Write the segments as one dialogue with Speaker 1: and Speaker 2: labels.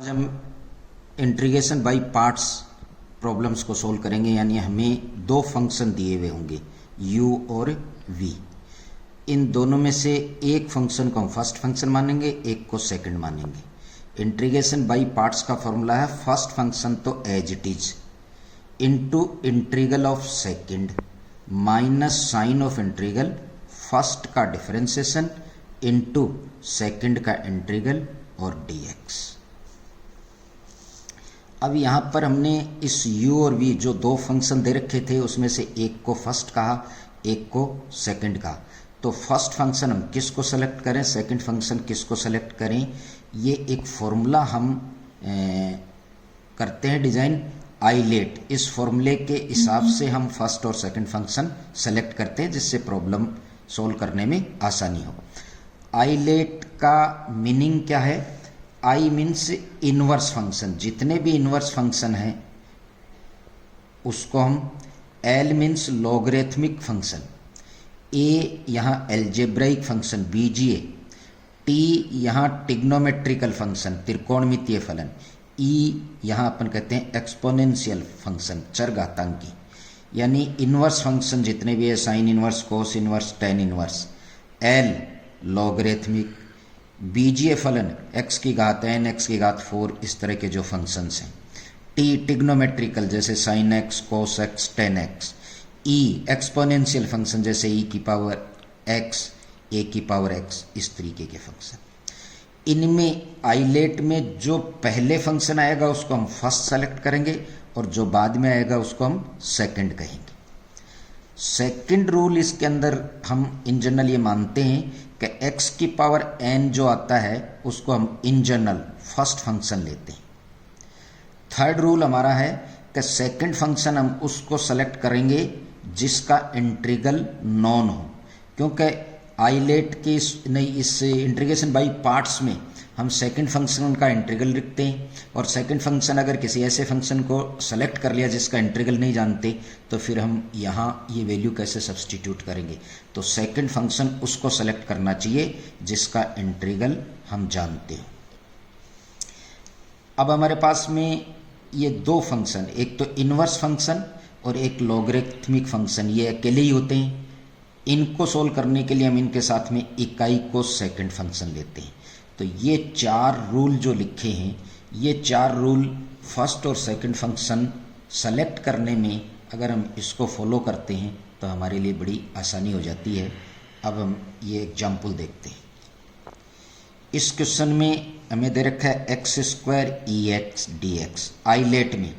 Speaker 1: आज हम integration by parts problems को सोल्व करेंगे। यानी हमें दो फंक्शन दिए हुए होंगे u और v। इन दोनों में से एक फंक्शन को हम फर्स्ट फंक्शन मानेंगे, एक को सेकंड मानेंगे। इंटीग्रेशन बाय पार्ट्स का फॉर्मूला है फर्स्ट फंक्शन तो as it is into integral of second minus sign of integral first का डिफरेंशिएशन इनटू सेकंड का इंटीग्रल और dx। अब यहाँ पर हमने इस u और v जो दो फंक्शन दे रखे थे उसमें से एक को फर्स्ट कहा, एक को सेकंड कहा। तो फर्स्ट फंक्शन हम किस को सेलेक्ट करें, सेकंड फंक्शन किस को सेलेक्ट करें, ये एक फॉर्मूला हम करते हैं डिजाइन आईलेट। इस फॉर्मूले के हिसाब से हम फर्स्ट और सेकंड फंक्शन सेलेक्ट करते हैं जिससे प्रॉब्लम सोल्व करने में आसानी हो। आईलेट का मीनिंग क्या है? आई मीन्स इनवर्स फंक्शन, जितने भी इनवर्स फंक्शन हैं उसको हम, एल मीन्स लॉगरिथमिक फंक्शन, ए यहाँ एल्जेब्राइक फंक्शन बीजीए, टी यहाँ ट्रिग्नोमेट्रिकल फंक्शन त्रिकोणमितीय फलन, ई यहाँ अपन कहते हैं एक्सपोनेंशियल फंक्शन चरघातांकी। यानी इनवर्स फंक्शन जितने भी है, sine inverse, cos inverse, tan inverse, L logarithmic, बीजीय फलन x की घात n, x की घात 4, इस तरह के जो फंक्शंस हैं। टी ट्रिग्नोमेट्रिकल जैसे sin x, cos x, tan x। ई एक्सपोनेंशियल फंक्शन जैसे e की पावर x, a की पावर x, इस तरीके के फंक्शन। इनमें आइलेट में जो पहले फंक्शन आएगा उसको हम फर्स्ट सेलेक्ट करेंगे और जो बाद में आएगा उसको हम सेकंड कहेंगे। सेकंड रूल इसके अंदर हम इन जनरल ये मानते हैं कि x की पावर n जो आता है उसको हम इन जनरल फर्स्ट फंक्शन लेते हैं। थर्ड रूल हमारा है कि सेकंड फंक्शन हम उसको सेलेक्ट करेंगे जिसका इंटीग्रल नॉन हो, क्योंकि आइलेट के इस इंटीग्रेशन बाय पार्ट्स में हम सेकंड फंक्शन का इंटीग्रल लिखते हैं और सेकंड फंक्शन अगर किसी ऐसे फंक्शन को सेलेक्ट कर लिया जिसका इंटीग्रल नहीं जानते तो फिर हम यहाँ ये वैल्यू कैसे सब्सटीट्यूट करेंगे। तो सेकंड फंक्शन उसको सेलेक्ट करना चाहिए जिसका इंटीग्रल हम जानते हो। अब हमारे पास में ये दो फंक्शन, एक तो इनवर्स फंक्शन और एक लॉगरिथमिक फंक्शन, ये अकेले ही होते हैं। इनको सोल्व करने के लिए हम इनके साथ में इकाई को सेकंड फंक्शन लेते हैं। तो ये चार रूल जो लिखे हैं, ये चार रूल फर्स्ट और सेकंड फंक्शन सेलेक्ट करने में अगर हम इसको फॉलो करते हैं तो हमारे लिए बड़ी आसानी हो जाती है। अब हम ये एग्जाम्पल देखते हैं। इस क्वेश्चन में हमें दे रखा है x square e x d x. Islet में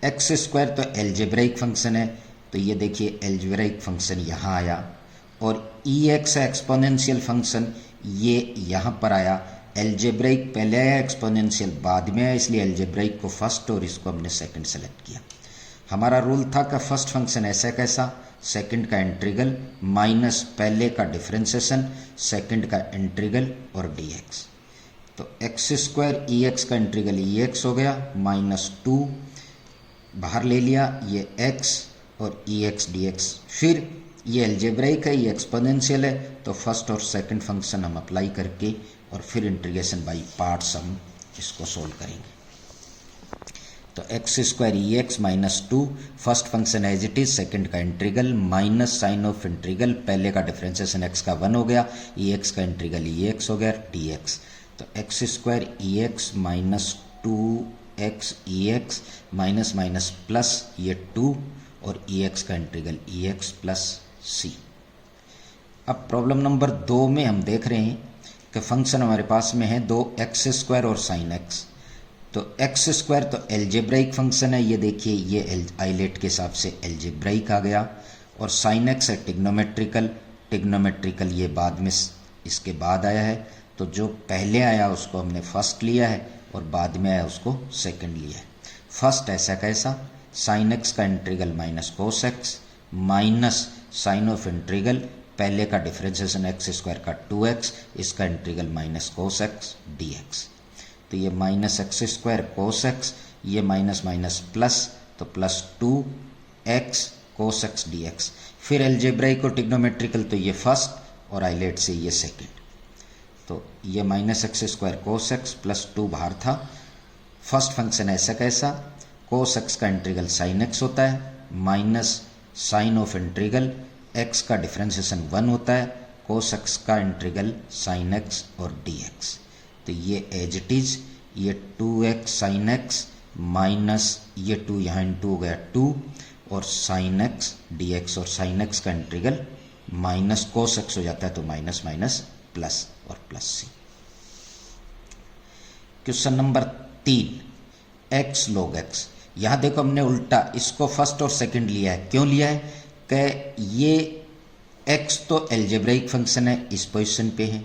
Speaker 1: एक्स स्क्वायर तो एल्जेब्राइक फंक्शन है, तो ये देखिए एल्जेब्राइक फंक्शन यहाँ आया, और ई एक्स है एक्सपोनेंशियल फंक्शन, ये यहाँ पर आया। एल्जेब्राइक पहले आया, एक्सपोनेंशियल बाद में आया, इसलिए एल्जेब्राइक को फर्स्ट और इसको हमने सेकंड सेलेक्ट किया। हमारा रूल था कि फर्स्ट फंक्शन ऐसा कैसा, सेकंड का इंटीग्रल माइनस पहले का डिफरेंशिएशन, सेकंड का इंटीग्रल और dx। तो एक्स स्क्वायर ई एक्स का इंटीग्रल ई एक्स हो गया, माइनस 2 बाहर ले लिया, ये x और ई एक्स डी एक्स। फिर ये एल्जेब्राइक है, ये एक्सपोनेंशियल है, तो फर्स्ट और सेकंड फंक्शन हम अप्लाई करके और फिर इंटीग्रेशन बाय पार्ट्स हम इसको सोल्व करेंगे। तो x square e x minus 2, first function as it is, second का integral minus sign of integral, पहले का डिफरेंशिएशन x का 1 हो गया, ई एक्स का इंटीग्रल ई एक्स हो गया, dx। तो x square e x minus 2x e x minus minus plus ये 2 और ई एक्स का integral e x plus c. अब प्रॉब्लम नंबर 2 में हम देख रहे हैं कि फंक्शन हमारे पास में है दो एक्स स्क्वायर और साइन एक्स। तो एक्स स्क्वायर तो एल्जेब्राइक फंक्शन है, ये देखिए ये आइलेट के हिसाब से एल्जेब्राइक आ गया, और साइन एक्स है ट्रिग्नोमेट्रिकल, ट्रिग्नोमेट्रिकल ये बाद में इसके बाद आया है, तो जो पहले आया उसको हमने फर्स्ट लिया है और बाद में आया उसको सेकंड लिया है। फर्स्ट ऐसा कैसा, साइन एक्स का integral minus cos x minus sign of integral, पहले का डिफरेंशिएशन एक्स स्क्वायर का 2x, इसका integral minus cos x dx। तो ये minus x square cos x, ये माइनस माइनस प्लस, तो plus 2x cos x dx। फिर एल्जेब्राइक और ट्रिग्नोमेट्रिकल तो ये फर्स्ट और आइलेट से ये सेकंड। तो ये minus x square cos x plus 2 बाहर था, फर्स्ट फंक्शन ऐसा कैसा, कोस एक्स का इंटीग्रल साइन एक्स होता है minus sign of integral x का डिफरेंशिएशन 1 होता है कोस एक्स का इंटीग्रल साइन एक्स और डी एक्स। तो ये एज इट इज, ये 2x साइन एक्स माइनस ये 2 यहाँ इंटू हो गया 2 और साइन एक्स डी एक्स, और साइन एक्स का इंटीग्रल माइनस कोस एक्स हो जाता है तो माइनस माइनस प्लस और प्लस सी। Question number 3 x log x. यहां देखो हमने उल्टा इसको फर्स्ट और सेकंड लिया है। क्यों लिया है कि ये एक्स तो एल्जेब्राइक फंक्शन है, इस पोजीशन पे है,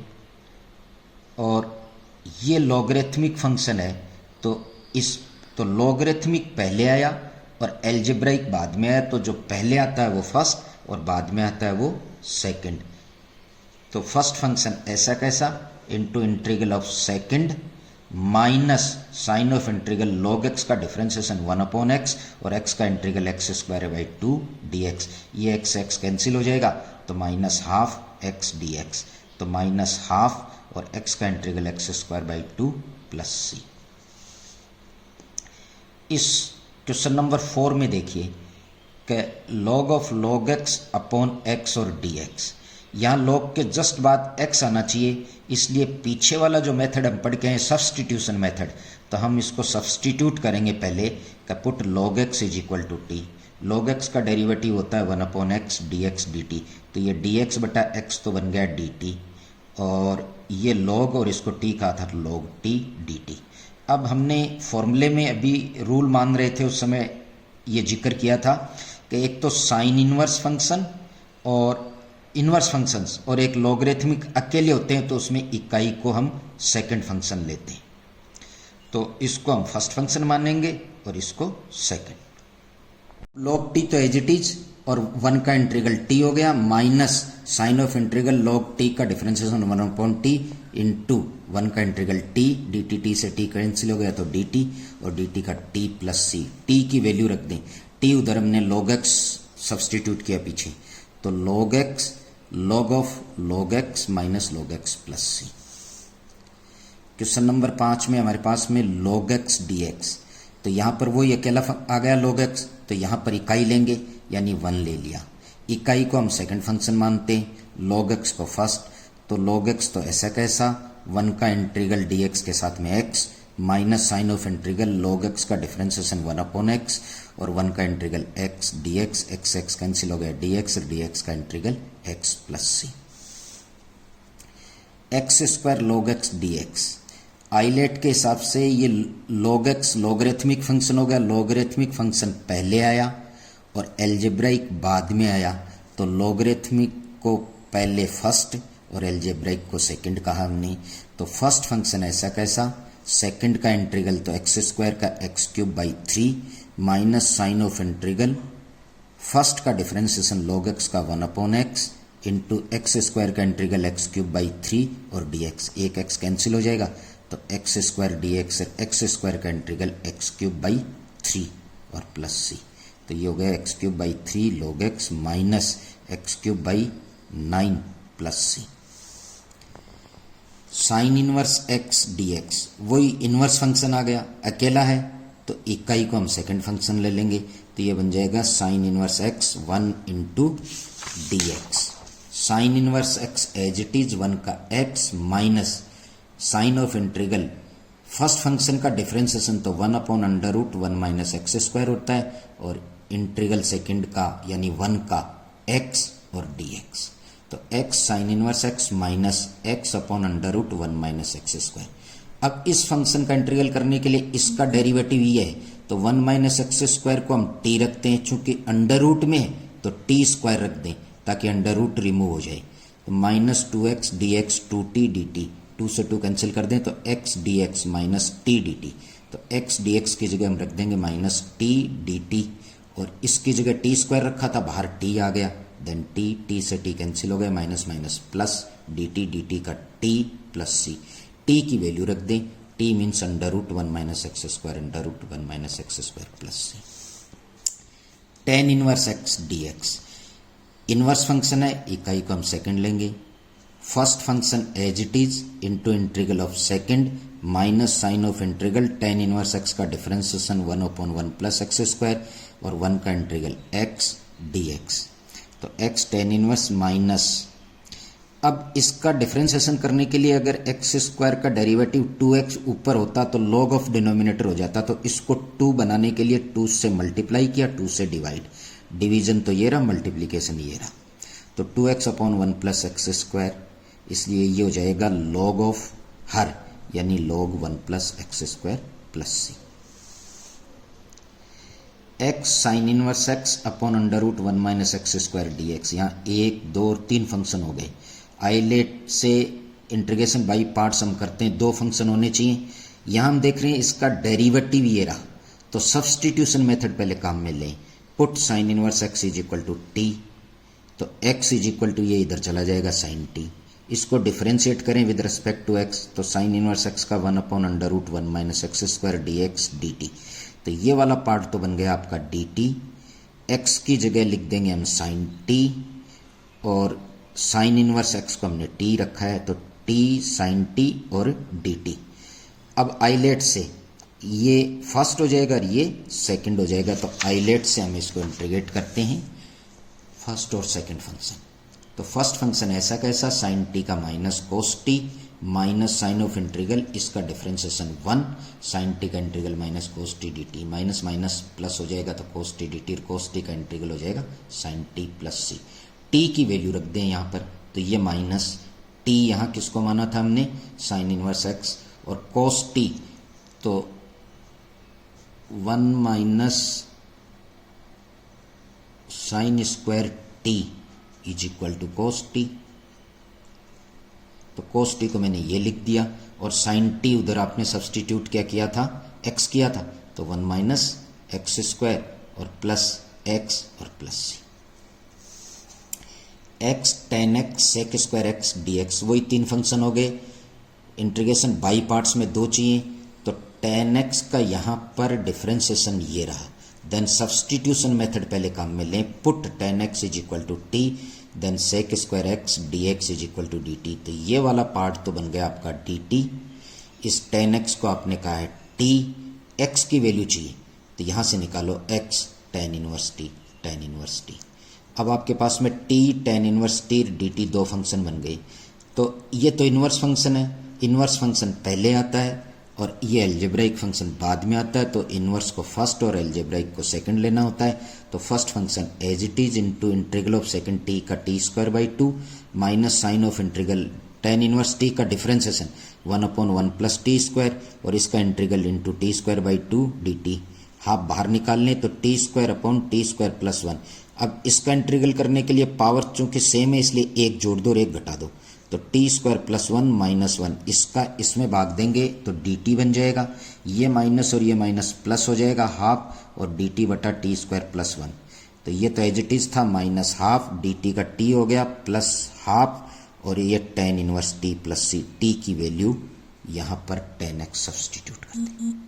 Speaker 1: और ये लॉगरिथमिक फंक्शन है तो लॉगरिथमिक पहले आया और एल्जेब्राइक बाद में आया, तो जो पहले आता है वो फर्स्ट और बाद में आता है वो सेकंड। तो फर्स्ट फंक्शन ऐसा कैसा into integral of second minus sign of integral log x का डिफरेंशिएशन 1/x और x का इंटीग्रल x²/2 dx। ये एक्स एक्स कैंसिल हो जाएगा तो minus half x d x, तो माइनस हाफ और x का इंटीग्रल x²/2 प्लस सी। इस क्वेश्चन नंबर 4 में देखिए कि log of log x upon x और dx। यहाँ log के जस्ट बाद x आना चाहिए, इसलिए पीछे वाला जो मेथड हम पढ़ के हैं सब्सटीट्यूशन मेथड, तो हम इसको सब्सटीट्यूट करेंगे पहले कि put log x is equal to t. log x का डेरिवेटिव होता है 1/x dx dt, तो ये dx बटा x तो बन गया dt, और ये log और इसको t कहा था log t dt। अब हमने फॉर्मूले में अभी रूल मान रहे थे, उस समय ये जिक्र किया था कि एक तो साइन इनवर्स फंक्शन और इनवर्स फंक्शंस और एक लॉगरिथमिक अकेले होते हैं, तो उसमें इकाई को हम सेकंड फंक्शन लेते हैं, तो इसको हम फर्स्ट फंक्शन मानेंगे और इसको सेकंड। log t तो एज इट इज और 1 का इंटीग्रल t हो गया minus sign of integral log t का डिफरेंशिएशन 1/t इंटू 1 का इंटीग्रल t dt, t से t कैंसिल हो गया तो dt और dt का t प्लस सी। t की वैल्यू रख दें, t उधर हमने log x सब्सटीट्यूट किया पीछे, तो log x log of log x minus log x plus C. Question number 5 में हमारे पास में log x dx, तो यहाँ पर वही अकेला आ गया log x, तो यहाँ पर इकाई लेंगे यानी 1 ले लिया। इकाई को हम सेकंड फंक्शन मानते हैं, log x को फर्स्ट, तो log x तो ऐसा कैसा 1 का इंटीग्रल dx के साथ में x minus sign of integral log x का डिफरेंशिएशन 1/x और 1 का integral x dx, x x cancel हो गया dx और dx का integral x plus C. x² log x dx ILATE के हिसाब से ये log x लॉगरिथमिक फंक्शन हो गया। लॉगरिथमिक फंक्शन पहले आया और एल्जेब्राइक बाद में आया, तो लॉगरिथमिक को पहले फर्स्ट और एल्जेब्राइक को सेकंड कहा हमने। तो फर्स्ट फंक्शन ऐसा कैसा, सेकंड का इंटीग्रल तो x² का x³/3 minus sign of integral first का डिफरेंशिएशन log x का 1/x इंटू x² का इंटीग्रल x³/3 और dx, एक x कैंसिल हो जाएगा तो x² dx और x² का इंटीग्रल x³/3 और प्लस सी। तो ये हो गया x³/3 log x minus x³/9 plus c. Sine inverse x dx वही इनवर्स फंक्शन आ गया, अकेला है तो इकाई को हम सेकंड फंक्शन ले लेंगे, तो ये बन जाएगा sine inverse x 1 into dx। Sine inverse x as it is 1 का x minus sign of integral first function का डिफरेंशिएशन तो 1/√1 माइनस x² होता है, और इंटीग्रल सेकंड का यानी 1 का x और dx, तो x sign inverse x minus x/√1 minus x²। अब इस फंक्शन का इंटीग्रल करने के लिए इसका डेरिवेटिव ये है, तो 1 माइनस x² को हम t रखते हैं, चूंकि अंडर रूट में है तो t² रख दें ताकि अंडर रूट रिमूव हो जाए, तो minus 2x dx 2t dt, 2 से 2 कैंसिल कर दें तो x dx minus t dt, तो x dx की जगह हम रख देंगे माइनस t dt, और इसकी जगह t² रखा था, बाहर t आ गया, देन t से t कैंसिल हो गया, minus minus plus dt dt का t प्लस c। t की वैल्यू रख दें, t means √1 minus x² √1 minus x² plus c. tan inverse x dx inverse function है, इकाई को हम सेकंड लेंगे, first function as it is into integral of second minus sign of integral tan inverse x का differentiation 1/1 plus x square और 1 का integral x d x. तो x tan inverse minus, अब इसका डिफरेंशिएशन करने के लिए अगर एक्स स्क्वायर का डेरिवेटिव 2x ऊपर होता तो लॉग ऑफ डिनोमिनेटर हो जाता, तो इसको 2 बनाने के लिए 2 से मल्टीप्लाई किया, 2 से डिवाइड, डिवीजन तो ये रहा, मल्टीप्लिकेशन ये रहा, तो 2x/1 प्लस एक्स स्क्वायर, इसलिए ये हो जाएगा लॉग ऑफ हर यानी log 1 plus x square plus c. X sine inverse x upon under root 1 minus x square d x. यहाँ 1 2 और 3 फंक्शन हो गए। आइलेट से इंटीग्रेशन बाई पार्ट्स हम करते हैं, 2 फंक्शन होने चाहिए। यहाँ हम देख रहे हैं इसका डेरिवेटिव ये रहा, तो सब्सटीट्यूशन मेथड पहले काम में लें। Put sine inverse x is equal to t, तो एक्स इज इक्वल टू ये इधर चला जाएगा साइन टी। इसको डिफरेंशिएट करें विद रिस्पेक्ट टू एक्स, तो साइन इनवर्स एक्स का 1 upon under root 1 minus x square d x d t. तो ये वाला पार्ट तो बन गया आपका डी टी। एक्स की जगह लिख देंगे हम साइन टी, और साइन इनवर्स एक्स को हमने टी रखा है, तो टी साइन टी और डी टी। अब आइलेट से ये फर्स्ट हो जाएगा और ये सेकंड हो जाएगा, तो आइलेट से हम इसको इंटीग्रेट करते हैं फर्स्ट और सेकंड फंक्शन। तो फर्स्ट फंक्शन ऐसा कैसा, साइन टी का minus cos t minus sign of integral, इसका डिफरेंशिएशन 1, साइन टी का integral minus cos t d t, minus minus plus हो जाएगा तो cos t d t, cos t का इंटीग्रल हो जाएगा sine t plus C. T की value रख दें यहाँ पर, तो ये माइनस टी यहाँ किसको माना था हमने, साइन इनवर्स एक्स, और कोस टी तो 1 minus sine square t is equal to cos t. तो कोस टी को मैंने ये लिख दिया, और साइन टी उधर आपने सब्सटीट्यूट क्या किया था, एक्स किया था, तो 1 माइनस एक्स स्क्वायर और प्लस एक्स और plus c. X tan x sec square x d x, वही 3 फंक्शन हो गए। इंटीग्रेशन बाई पार्ट्स में 2 चाहिए, तो टेन एक्स का यहाँ पर डिफरेंशिएशन ये रहा। देन सब्सटीट्यूशन मेथड पहले काम में लें, put tan x is equal to t, then sec square x d x is equal to d t. तो ये वाला पार्ट तो बन गया आपका डी टी। इस टेन एक्स को आपने कहा है टी, एक्स की वैल्यू चाहिए, तो यहाँ से निकालो x ten inverse T, ten inverse T. अब आपके पास में T ten inverse T d T 2 function बन गए। तो ये तो इनवर्स फंक्शन है, इनवर्स फंक्शन पहले आता है और ये अलजेब्राइक फंक्शन बाद में आता है, तो इनवर्स को फर्स्ट और अलजेब्राइक को सेकंड लेना होता है। तो first function as it is into integral of second t का t square by 2 minus sign of integral tan inverse t का डिफरेंशिएशन 1/1 प्लस टी स्क्वायर, और इसका integral into t square by 2 d t. Half बाहर निकाल लें तो t square upon t square plus 1। अब इसका इंटीग्रल करने के लिए पावर चूंकि सेम है इसलिए 1 जोड़ दो और 1 घटा दो, तो टी स्क्वायर प्लस 1 माइनस 1, इसका इसमें भाग देंगे तो डी टी बन जाएगा। ये माइनस और ये माइनस प्लस हो जाएगा हाफ, और डी टी बटा टी स्क्वायर प्लस 1। तो ये तो एज इट इज था, माइनस हाफ डी टी का टी हो गया प्लस हाफ, और ये ten inverse T plus C. T की वैल्यू यहाँ पर 10x सब्सटीट्यूट करते हैं।